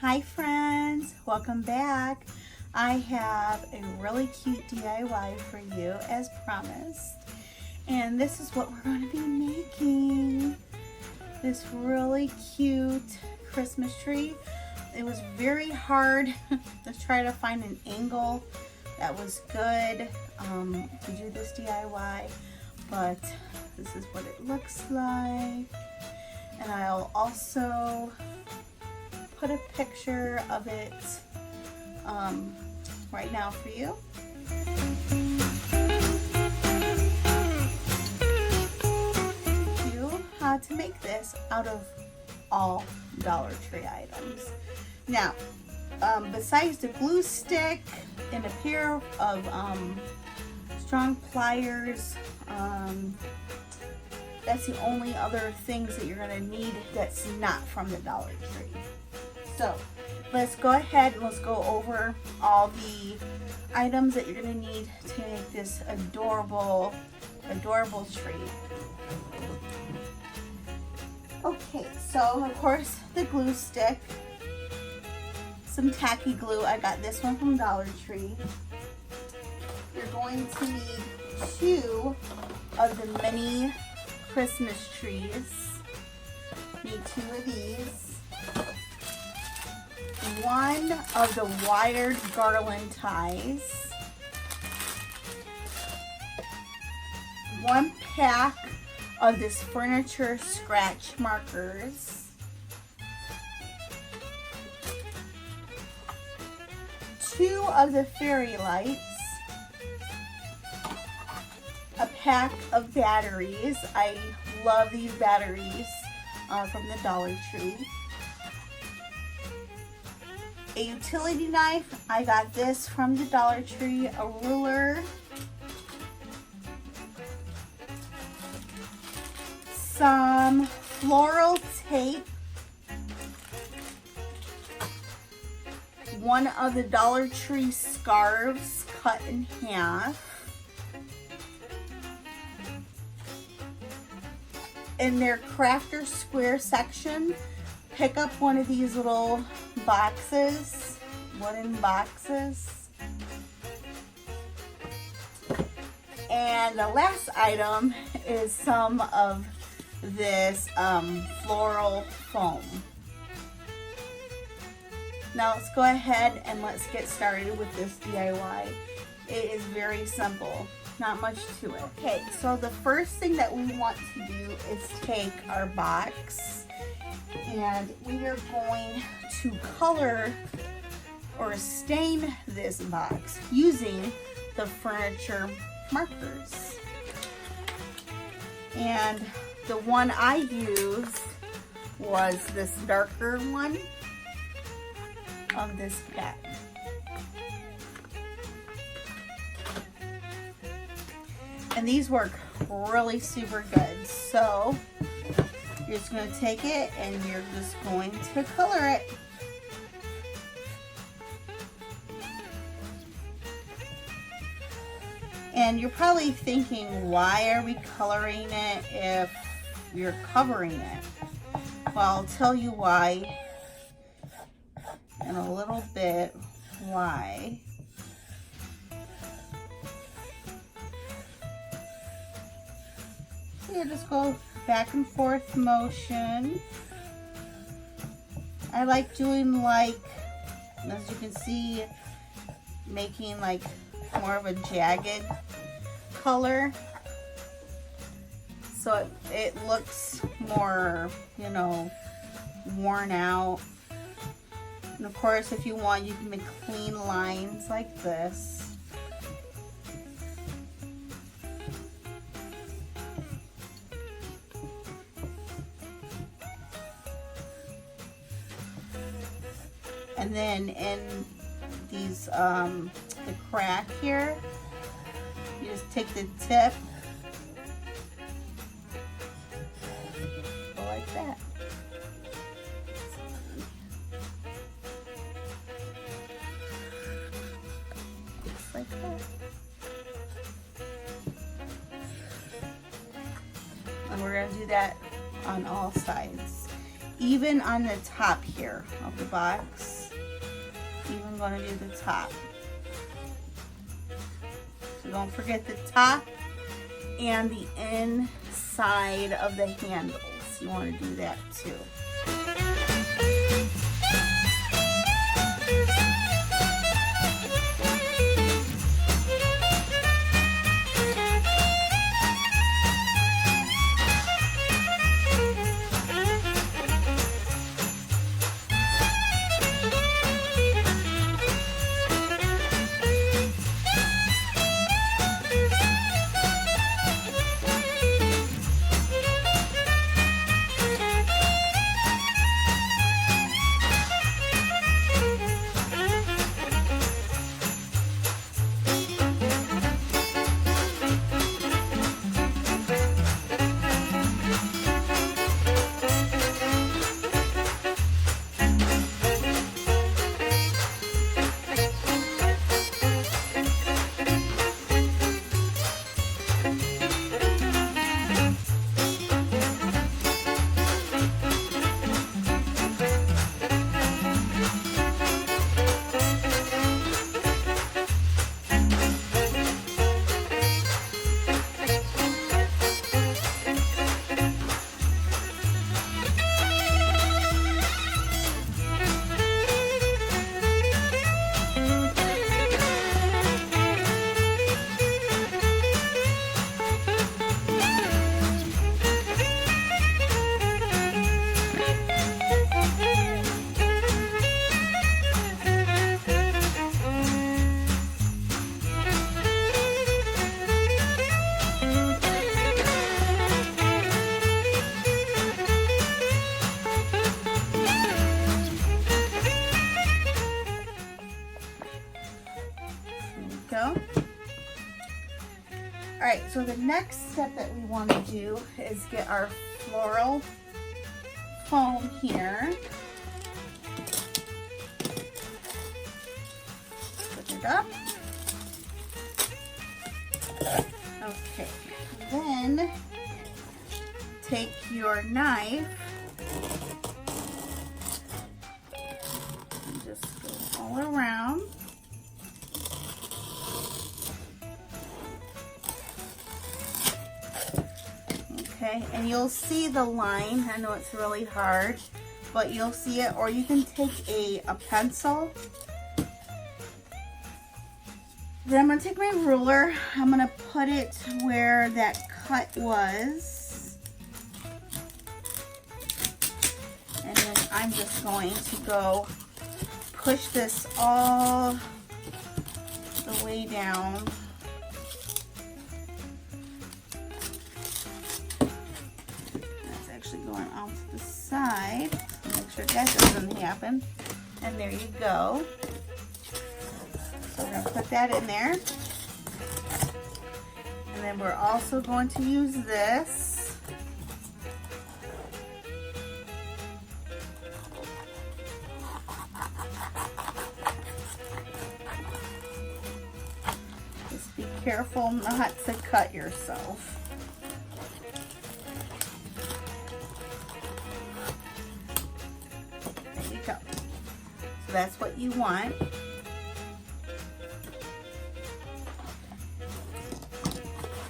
Hi friends, welcome back. I have a really cute DIY for you as promised. And this is what we're going to be making. This really cute Christmas tree. It was very hard to try to find an angle that was good to do this DIY, but this is what it looks like. And I'll also put a picture of it right now for you. How to make this out of all Dollar Tree items. Now, besides the glue stick and a pair of strong pliers, that's the only other things that you're going to need that's not from the Dollar Tree. So let's go ahead and let's go over all the items that you're going to need to make this adorable tree. Okay, so of course the glue stick, some tacky glue. I got this one from Dollar Tree. You're going to need 2 of the mini Christmas trees. Need 2 of these. 1 of the wired garland ties. 1 pack of this furniture scratch markers. 2 of the fairy lights. A pack of batteries. I love these batteries from the Dollar Tree. A utility knife. I got this from the Dollar Tree. A ruler. Some floral tape. 1 of the Dollar Tree scarves cut in half. In their crafter square section, pick up one of these little boxes, wooden boxes. And the last item is some of this floral foam. Now let's go ahead and let's get started with this DIY. It is very simple, not much to it. Okay, so the first thing that we want to do is take our box and we are going to color or stain this box using the furniture markers. And the one I used was this darker one of this pack. And these work really super good. So you're just going to take it and you're just going to color it. And you're probably thinking, why are we coloring it if you're covering it? Well, I'll tell you why in a little bit why. So you just go back and forth motion. I like doing, like, as you can see, making like more of a jagged color, so it looks more, you know, worn out. And of course, if you want, you can make clean lines like this. And then in these the crack here, you just take the tip, go like that. Just like that. And we're going to do that on all sides. even on the top here of the box. Even going to do the top. So don't forget the top and the inside of the handles. You want to do that too. Alright, so the next step that we want to do is get our floral foam here. Put it up. Okay, then take your knife and just go all around. Okay, and you'll see the line. I know it's really hard, but you'll see it. Or you can take a pencil. Then I'm going to take my ruler. I'm going to put it where that cut was. And then I'm just going to go push this all the way down. Going off to the side. Make sure that doesn't happen. And there you go. So we're going to put that in there. And then we're also going to use this. Just be careful not to cut yourself. That's what you want.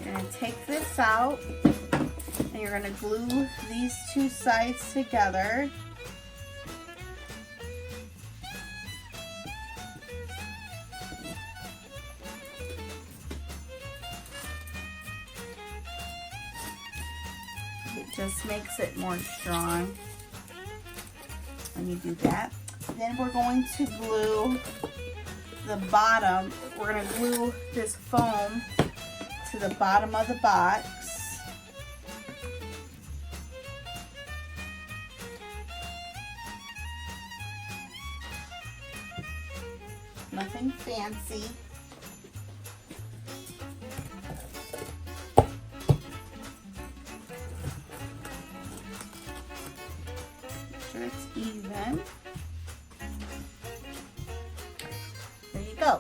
You're going to take this out and you're going to glue these two sides together. It just makes it more strong when you do that. Then we're going to glue the bottom. We're going to glue this foam to the bottom of the box. Nothing fancy. Make sure it's even.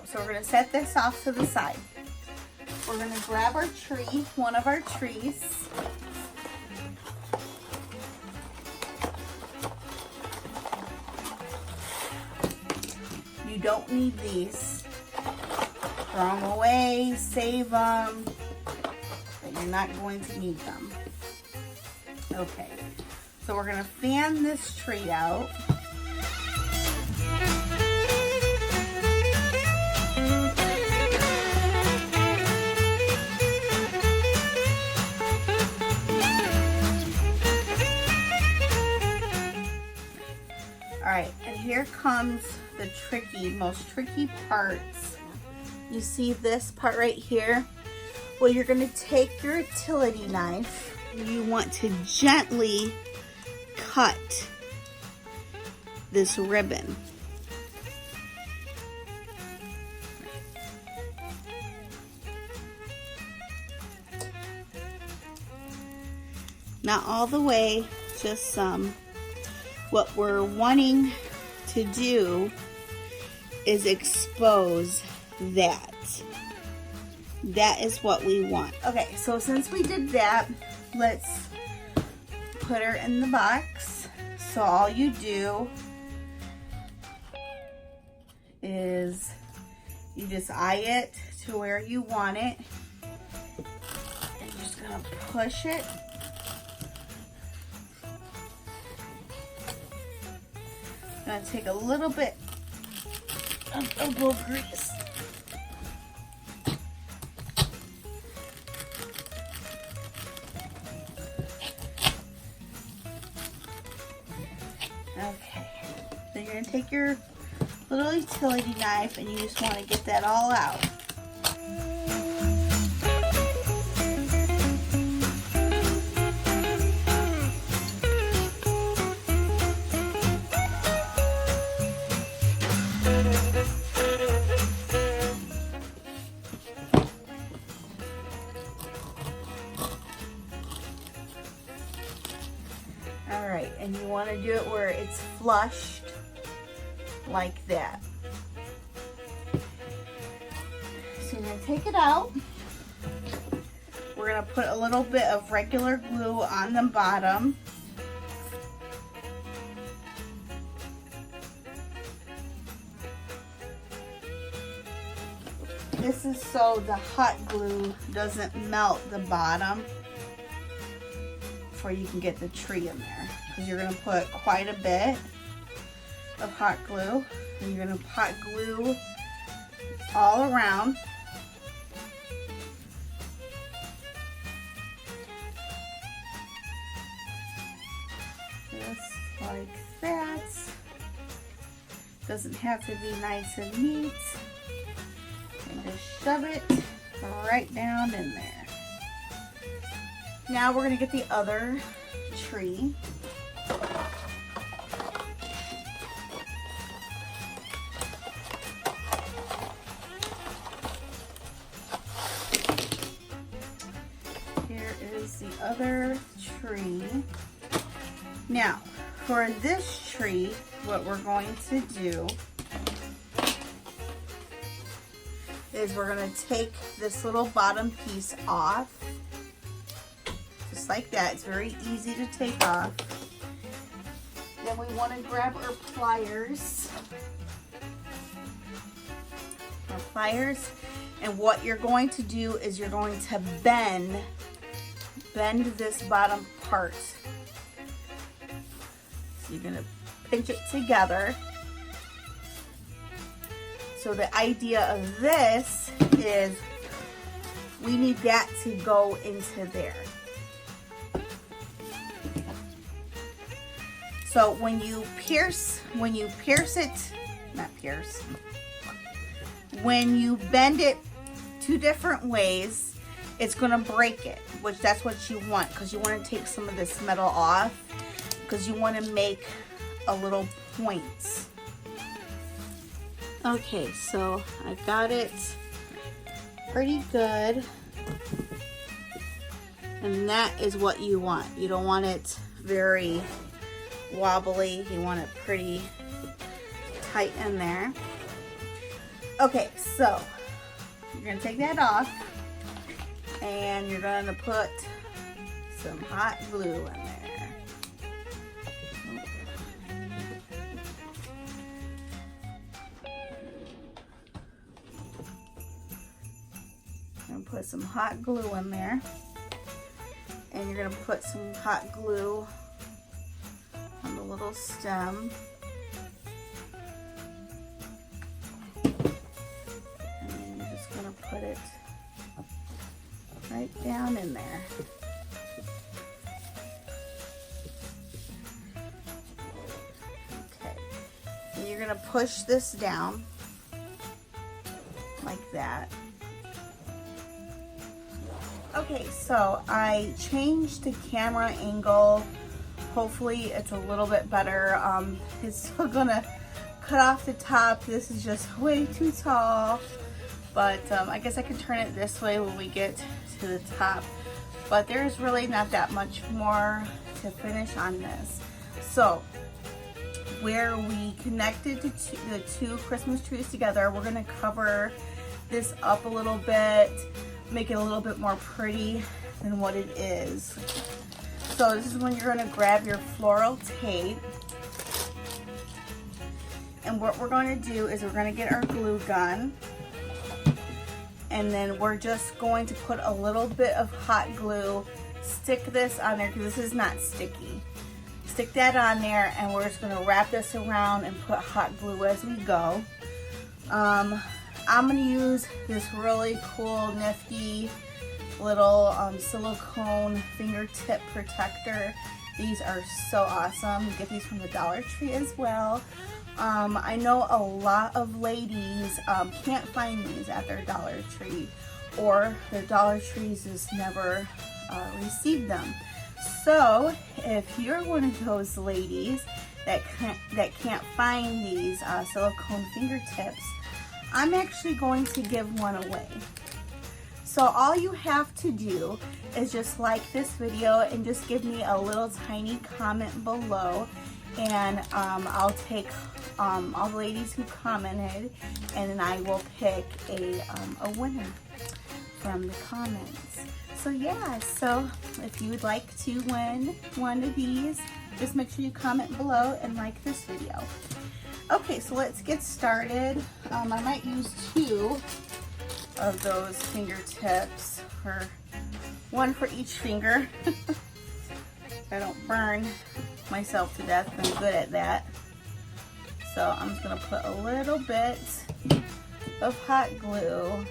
So we're going to set this off to the side. We're going to grab our tree, one of our trees. You don't need these. Throw them away, save them, but you're not going to need them. Okay, so we're gonna fan this tree out. All right, and here comes the most tricky parts. You see this part right here? Well, you're gonna take your utility knife. You want to gently cut this ribbon. Not all the way, just some. What we're wanting to do is expose that. That is what we want. Okay, so since we did that, let's put her in the box. So all you do is you just eye it to where you want it. And you're just gonna push it. I'm gonna take a little bit of elbow grease. Okay, so you're gonna take your little utility knife and you just want to get that all out. Alright, and you want to do it where it's flushed like that. So you're going to take it out. We're going to put a little bit of regular glue on the bottom. This is so the hot glue doesn't melt the bottom before you can get the tree in there. Because you're going to put quite a bit of hot glue. And you're going to hot glue all around. Just like that. Doesn't have to be nice and neat. And just shove it right down in there. Now we're going to get the other tree. Here is the other tree. Now, for this tree, what we're going to do is we're going to take this little bottom piece off. Just like that. It's very easy to take off. Then we want to grab our pliers. And what you're going to do is you're going to bend this bottom part. So you're going to pinch it together. So the idea of this is we need that to go into there. So when you bend it two different ways, it's gonna break it, which that's what you want, because you want to take some of this metal off, because you want to make a little point. Okay, so I got it pretty good. And that is what you want. You don't want it very wobbly. You want it pretty tight in there. Okay, so you're going to take that off and you're going to put some hot glue in there. to put some hot glue in there. And you're going to put some hot glue on the little stem. And then you're just going to put it right down in there. Okay. And you're going to push this down like that. Okay, so I changed the camera angle. Hopefully it's a little bit better. It's still gonna cut off the top. This is just way too tall. But I guess I can turn it this way when we get to the top. But there's really not that much more to finish on this. So where we connected the two Christmas trees together, we're gonna cover this up a little bit, make it a little bit more pretty than what it is. So this is when you're going to grab your floral tape, and what we're going to do is we're going to get our glue gun, and then we're just going to put a little bit of hot glue, stick this on there because this is not sticky. Stick that on there, and we're just going to wrap this around and put hot glue as we go. I'm going to use this really cool, nifty little silicone fingertip protector. These are so awesome. You get these from the Dollar Tree as well. I know a lot of ladies can't find these at their Dollar Tree, or their Dollar Trees just never received them. So if you're one of those ladies that can't find these silicone fingertips, I'm actually going to give one away. So all you have to do is just like this video and just give me a little tiny comment below, and I'll take all the ladies who commented, and then I will pick a winner from the comments. So yeah, so if you would like to win one of these, just make sure you comment below and like this video. Okay, so let's get started. I might use 2 of those fingertips, for one for each finger. I don't burn myself to death. I'm good at that. So I'm just gonna put a little bit of hot glue.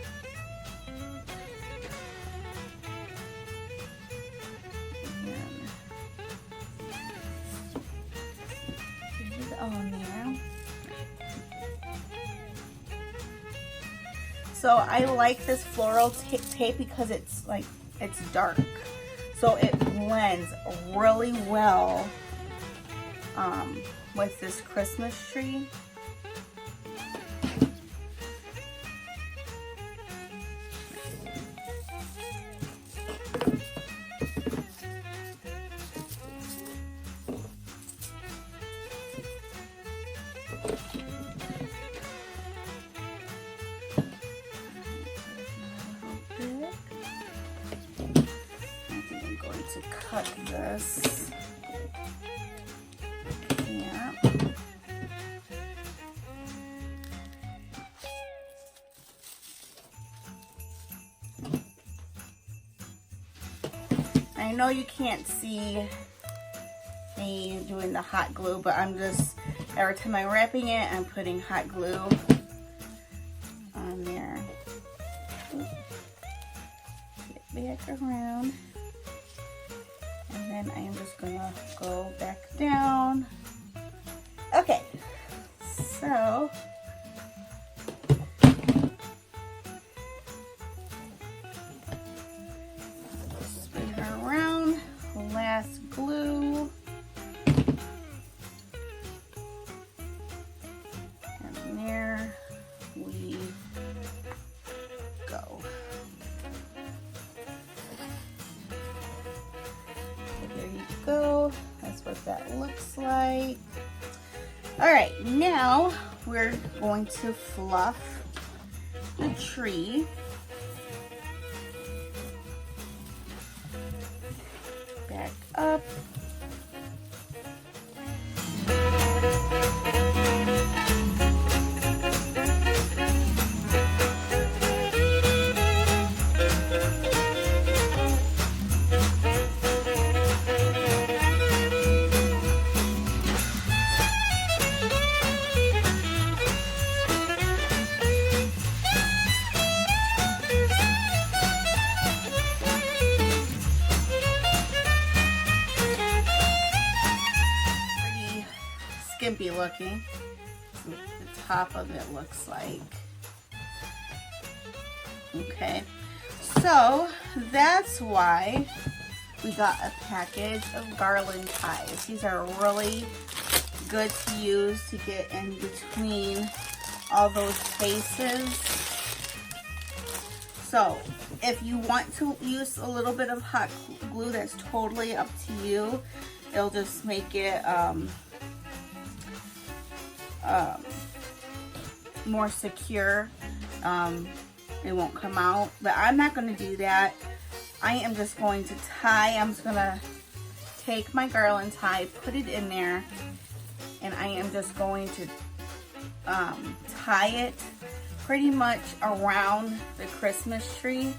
And get it on there. So I like this floral tape because it's dark. So it blends really well with this Christmas tree. To cut this. Yeah. I know you can't see me doing the hot glue, but I'm just, every time I'm wrapping it, I'm putting hot glue on there. Get back around. And then I am just gonna go back down. Okay, so spin her around, last glue, and there we go. There you go. That's what that looks like. All right, now we're going to fluff the tree. Back up. skimpy looking. So the top of it looks like. Okay, so that's why we got a package of garland ties. These are really good to use to get in between all those spaces. So if you want to use a little bit of hot glue, that's totally up to you. It'll just make it more secure. It won't come out, but I'm not going to do that. I am just going to tie. I'm just going to take my garland tie, put it in there, and I am just going to tie it pretty much around the Christmas tree,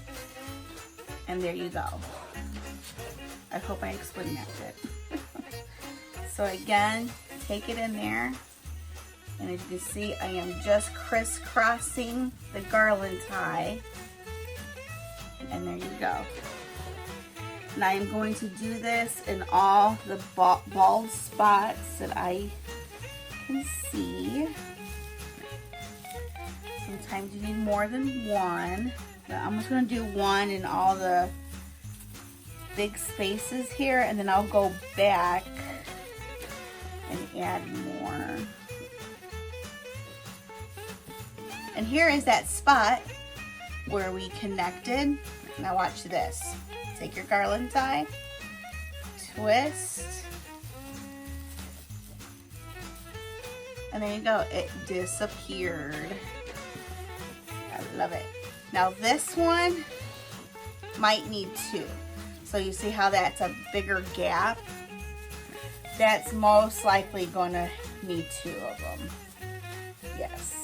and there you go. I hope I explained that good. So again, take it in there, and as you can see, I am just crisscrossing the garland tie, and there you go. And I am going to do this in all the bald spots that I can see. Sometimes you need more than one, but I'm just going to do one in all the big spaces here, and then I'll go back and add more. And here is that spot where we connected. Now watch this. Take your garland tie, twist, and there you go. It disappeared. I love it. Now this one might need two. So you see how that's a bigger gap? That's most likely going to need two of them. Yes.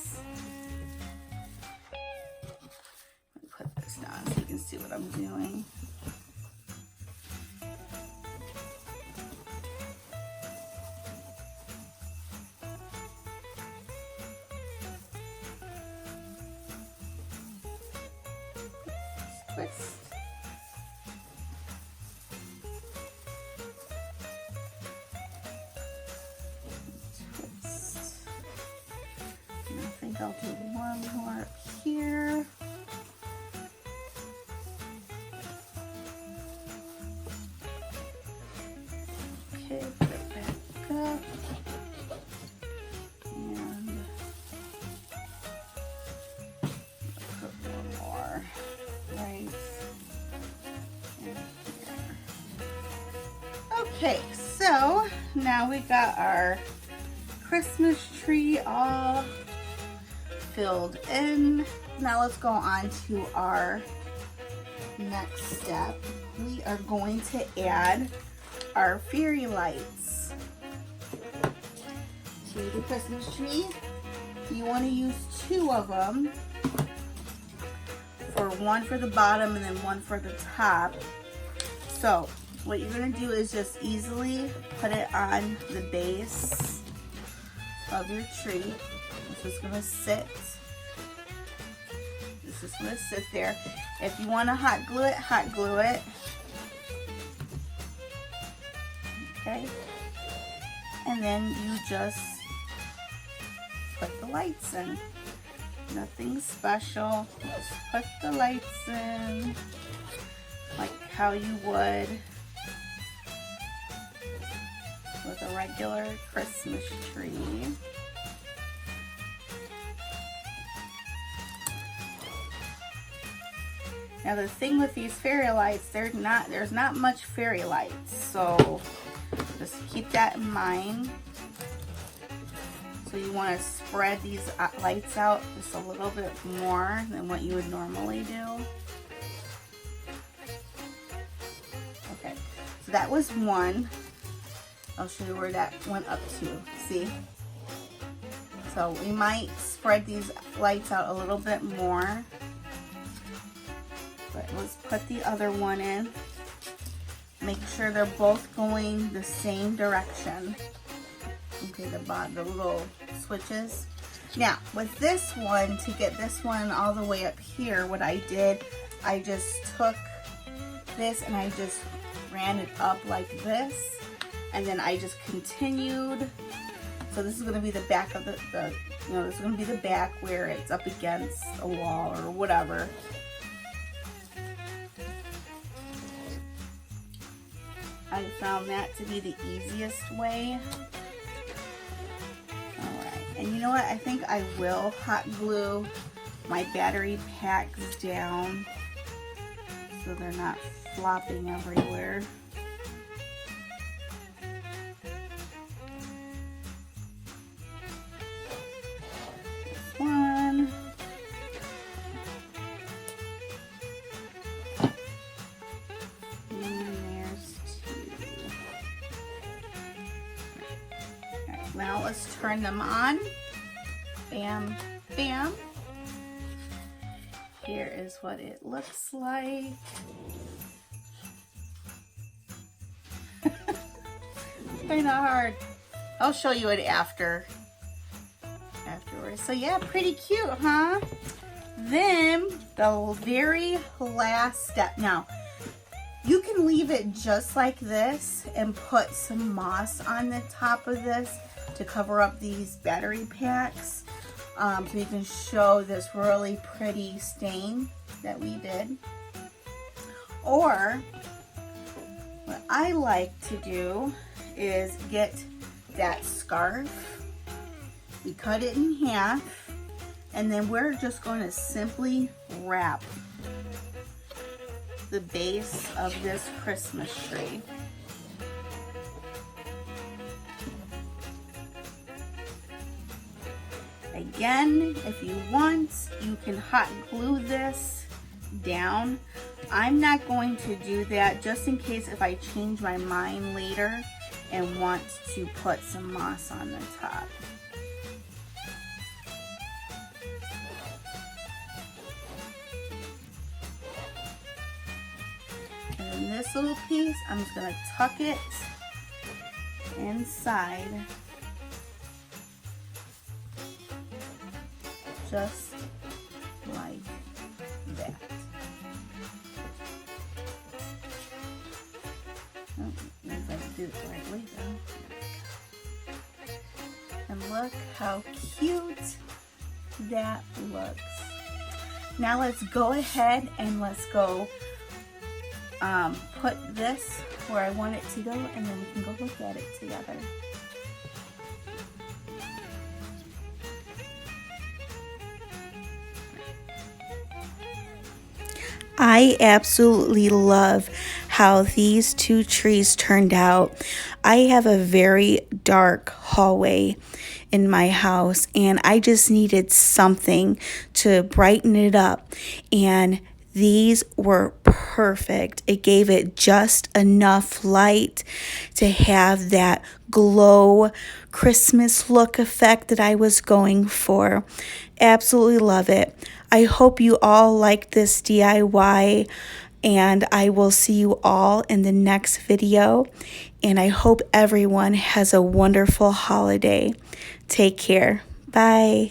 Let me put this down so you can see what I'm doing. Twist. Twist. And I think I'll do one more up here. Okay, put it back up. And put one more right in here. Okay, so now we got our Christmas tree all filled in. Now let's go on to our next step. We are going to add our fairy lights to the Christmas tree. You want to use two of them, for one for the bottom and then one for the top. So what you're going to do is just easily put it on the base of your tree. This is going to sit. This is going to sit there. If you want to hot glue it, hot glue it. Okay. And then you just put the lights in. Nothing special. Just put the lights in like how you would with a regular Christmas tree. Now the thing with these fairy lights, there's not much fairy lights, so just keep that in mind. So you want to spread these lights out just a little bit more than what you would normally do. Okay, so that was one. I'll show you where that went up to. See? So we might spread these lights out a little bit more. But let's put the other one in. Make sure they're both going the same direction. Okay, the little switches. Now, with this one, to get this one all the way up here, what I did, I just took this and I just ran it up like this. And then I just continued So this is going to be the back of the this is going to be the back where it's up against a wall or whatever. I found that to be the easiest way. Alright, and you know what? I think I will hot glue my battery packs down so they're not flopping everywhere. This one. Now let's turn them on. Bam, bam. Here is what it looks like. Kind of hard. I'll show you it afterwards. So yeah, pretty cute, huh? Then the very last step. Now, you can leave it just like this and put some moss on the top of this to cover up these battery packs, so you can show this really pretty stain that we did. Or what I like to do is get that scarf, we cut it in half, and then we're just going to simply wrap the base of this Christmas tree. Again, if you want, you can hot glue this down. I'm not going to do that just in case if I change my mind later and want to put some moss on the top. And then this little piece, I'm just going to tuck it inside. Just like that. Oh, maybe I can do it the right way though. And look how cute that looks. Now let's go ahead and let's go put this where I want it to go, and then we can go look at it together. I absolutely love how these two trees turned out. I have a very dark hallway in my house, and I just needed something to brighten it up, and these were perfect. It gave it just enough light to have that glow Christmas look effect that I was going for. Absolutely love it. I hope you all liked this DIY, and I will see you all in the next video. And I hope everyone has a wonderful holiday. Take care. Bye.